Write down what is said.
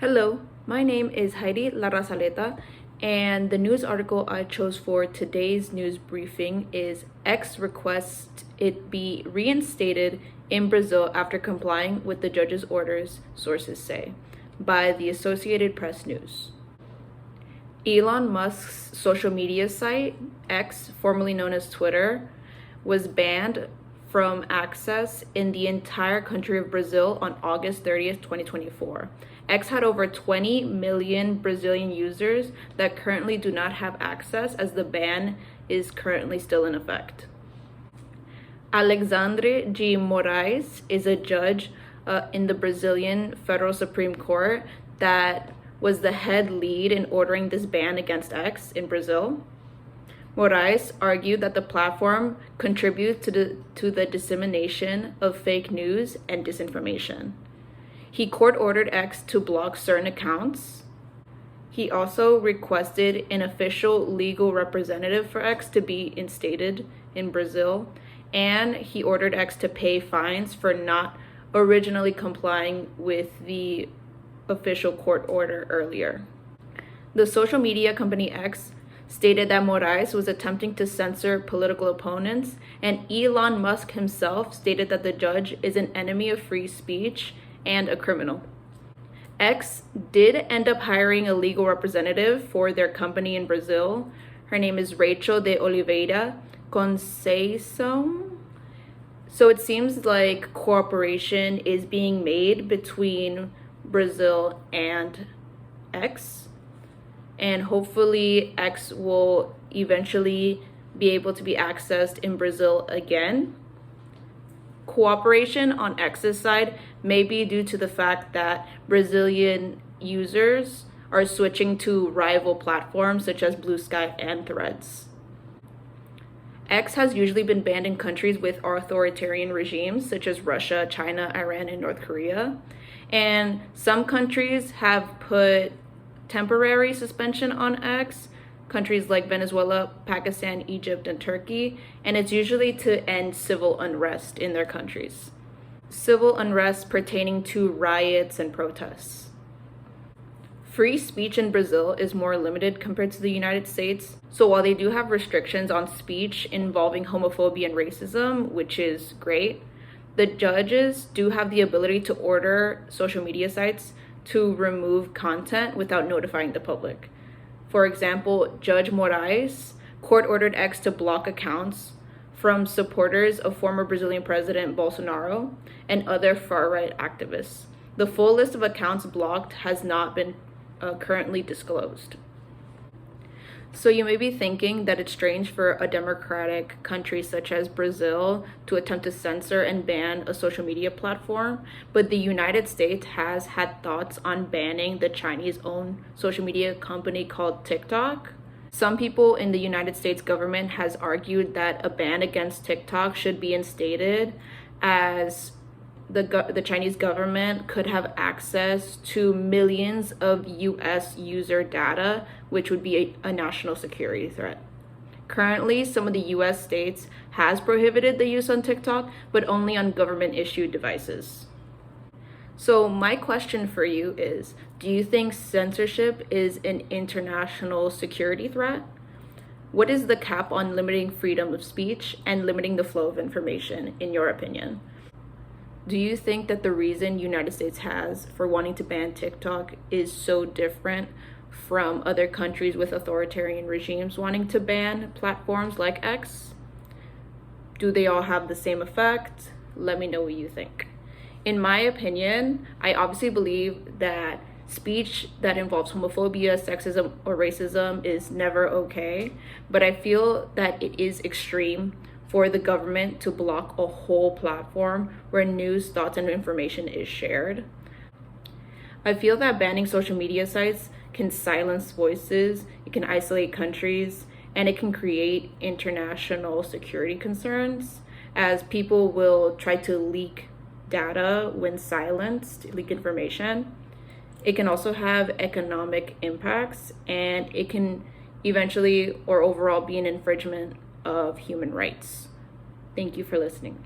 Hello, my name is Heidi Larrazaleta, and the news article I chose for today's news briefing is X requests it be reinstated in Brazil after complying with the judge's orders, sources say, by the Associated Press News. Elon Musk's social media site, X, formerly known as Twitter, was banned from access in the entire country of Brazil on August 30th, 2024. X had over 20 million Brazilian users that currently do not have access as the ban is currently still in effect. Alexandre de Moraes is a judge in the Brazilian Federal Supreme Court that was the head lead in ordering this ban against X in Brazil. Moraes argued that the platform contributes to the dissemination of fake news and disinformation. He court-ordered X to block certain accounts. He also requested an official legal representative for X to be instated in Brazil, and he ordered X to pay fines for not originally complying with the official court order earlier. The social media company X stated that Moraes was attempting to censor political opponents, and Elon Musk himself stated that the judge is an enemy of free speech and a criminal. X did end up hiring a legal representative for their company in Brazil. Her name is Rachel de Oliveira Conceição. So it seems like cooperation is being made between Brazil and X. And hopefully X will eventually be able to be accessed in Brazil again. Cooperation on X's side may be due to the fact that Brazilian users are switching to rival platforms such as Blue Sky and Threads. X has usually been banned in countries with authoritarian regimes such as Russia, China, Iran, and North Korea. And some countries have put temporary suspension on X, countries like Venezuela, Pakistan, Egypt, and Turkey, and it's usually to end civil unrest in their countries. Civil unrest pertaining to riots and protests. Free speech in Brazil is more limited compared to the United States. So while they do have restrictions on speech involving homophobia and racism, which is great, the judges do have the ability to order social media sites to remove content without notifying the public. For example, Judge Moraes court-ordered X to block accounts from supporters of former Brazilian President Bolsonaro and other far-right activists. The full list of accounts blocked has not been currently disclosed. So you may be thinking that it's strange for a democratic country such as Brazil to attempt to censor and ban a social media platform, but the United States has had thoughts on banning the Chinese-owned social media company called TikTok. Some people in the United States government has argued that a ban against TikTok should be instated as the Chinese government could have access to millions of US user data, which would be a national security threat. Currently, some of the US states has prohibited the use on TikTok, but only on government-issued devices. So my question for you is, do you think censorship is an international security threat? What is the cap on limiting freedom of speech and limiting the flow of information, in your opinion? Do you think that the reason United States has for wanting to ban TikTok is so different from other countries with authoritarian regimes wanting to ban platforms like X? Do they all have the same effect? Let me know what you think. In my opinion, I obviously believe that speech that involves homophobia, sexism, or racism is never okay, but I feel that it is extreme for the government to block a whole platform where news, thoughts, and information is shared. I feel that banning social media sites can silence voices, it can isolate countries, and it can create international security concerns as people will try to leak data when silenced, leak information. It can also have economic impacts, and it can eventually or overall be an infringement of human rights. Thank you for listening.